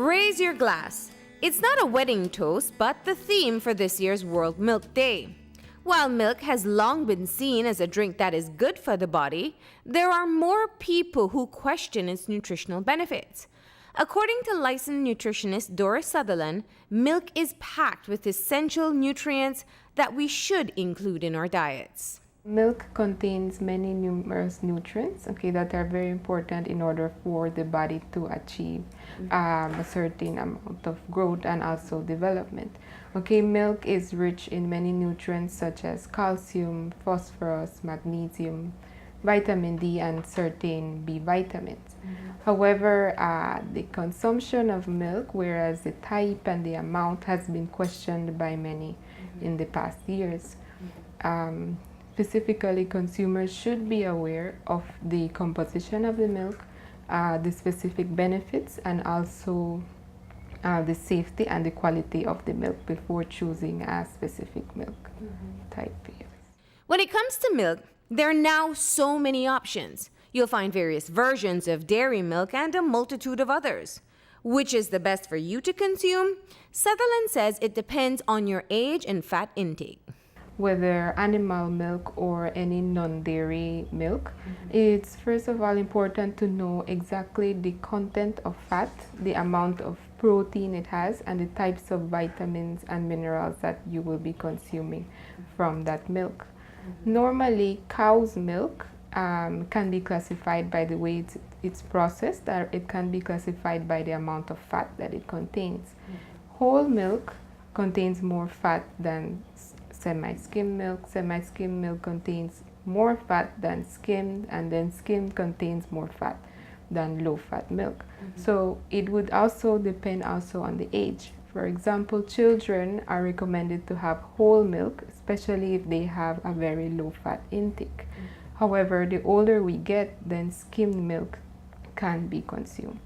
Raise your glass. It's not a wedding toast, but the theme for this year's World Milk Day. While milk has long been seen as a drink that is good for the body, there are more people who question its nutritional benefits. According to licensed nutritionist Doris Sutherland, milk is packed with essential nutrients that we should include in our diets. Milk contains many numerous nutrients, that are very important in order for the body to achieve a certain amount of growth and also development. Milk is rich in many nutrients such as calcium, phosphorus, magnesium, vitamin D, and certain B vitamins. However, the consumption of milk, whereas the type and the amount has been questioned by many in the past years. Specifically, consumers should be aware of the composition of the milk, the specific benefits, and also the safety and the quality of the milk before choosing a specific milk type. When it comes to milk, there are now so many options. You'll find various versions of dairy milk and a multitude of others. Which is the best for you to consume? Sutherland says it depends on your age and fat intake. Whether animal milk or any non-dairy milk, it's first of all important to know exactly the content of fat, the amount of protein it has, and the types of vitamins and minerals that you will be consuming from that milk. Normally, cow's milk can be classified by the way it's processed, or it can be classified by the amount of fat that it contains. Whole milk contains more fat than semi-skim milk. Semi-skim milk contains more fat than skimmed, and then skimmed contains more fat than low-fat milk. So it would also depend also on the age. For example, children are recommended to have whole milk, especially if they have a very low-fat intake. However, the older we get, then skimmed milk can be consumed.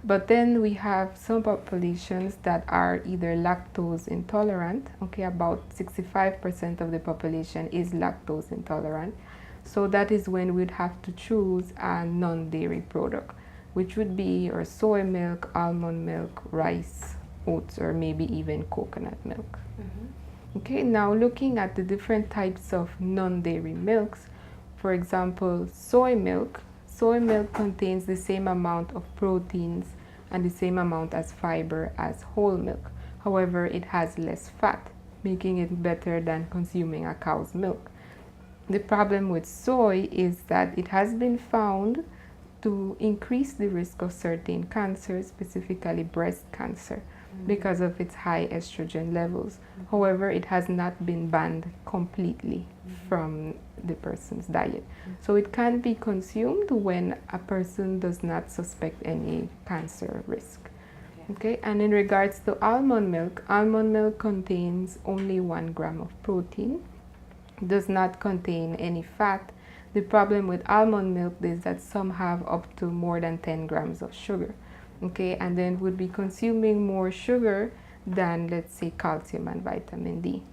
But then we have some populations that are either lactose intolerant. About 65% of the population is lactose intolerant. So that is when we'd have to choose a non-dairy product, which would be or soy milk, almond milk, rice, oats, or maybe even coconut milk. Now looking at the different types of non-dairy milks, for example, soy milk. Soy milk contains the same amount of proteins and the same amount as fiber as whole milk. However, it has less fat, making it better than consuming a cow's milk. The problem with soy is that it has been found to increase the risk of certain cancers, specifically breast cancer, because of its high estrogen levels. However, it has not been banned completely from the person's diet. So it can be consumed when a person does not suspect any cancer risk. And in regards to almond milk contains only 1 gram of protein, does not contain any fat. The problem with almond milk is that some have up to more than 10 grams of sugar. And then would be consuming more sugar than, let's say, calcium and vitamin D.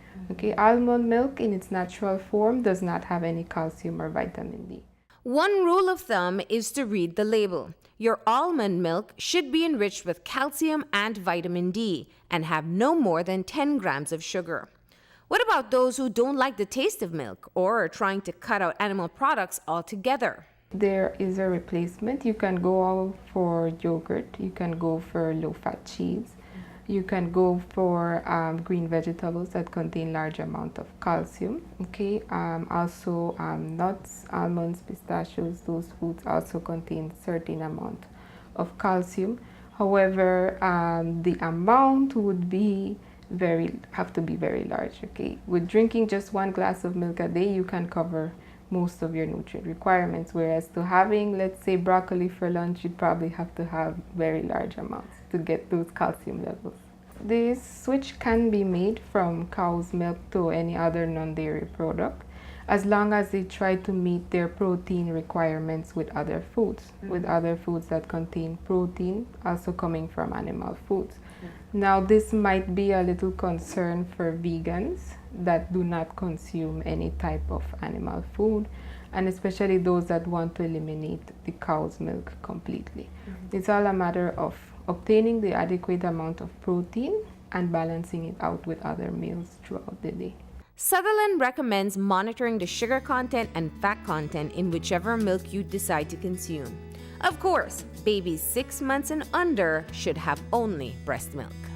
Almond milk in its natural form does not have any calcium or vitamin D. One rule of thumb is to read the label. Your almond milk should be enriched with calcium and vitamin D and have no more than 10 grams of sugar. What about those who don't like the taste of milk or are trying to cut out animal products altogether? There is a replacement. You can go for yogurt, you can go for low-fat cheese, you can go for green vegetables that contain large amount of calcium. Also nuts, almonds, pistachios, those foods also contain certain amount of calcium. However, the amount would have to be very large. With drinking just 1 glass of milk a day, you can cover most of your nutrient requirements, whereas to having, let's say, broccoli for lunch, you'd probably have to have very large amounts to get those calcium levels. This switch can be made from cow's milk to any other non-dairy product, as long as they try to meet their protein requirements with other foods, that contain protein, also coming from animal foods. Now, this might be a little concern for vegans that do not consume any type of animal food, and especially those that want to eliminate the cow's milk completely. It's all a matter of obtaining the adequate amount of protein and balancing it out with other meals throughout the day. Sutherland recommends monitoring the sugar content and fat content in whichever milk you decide to consume. Of course, babies 6 months and under should have only breast milk.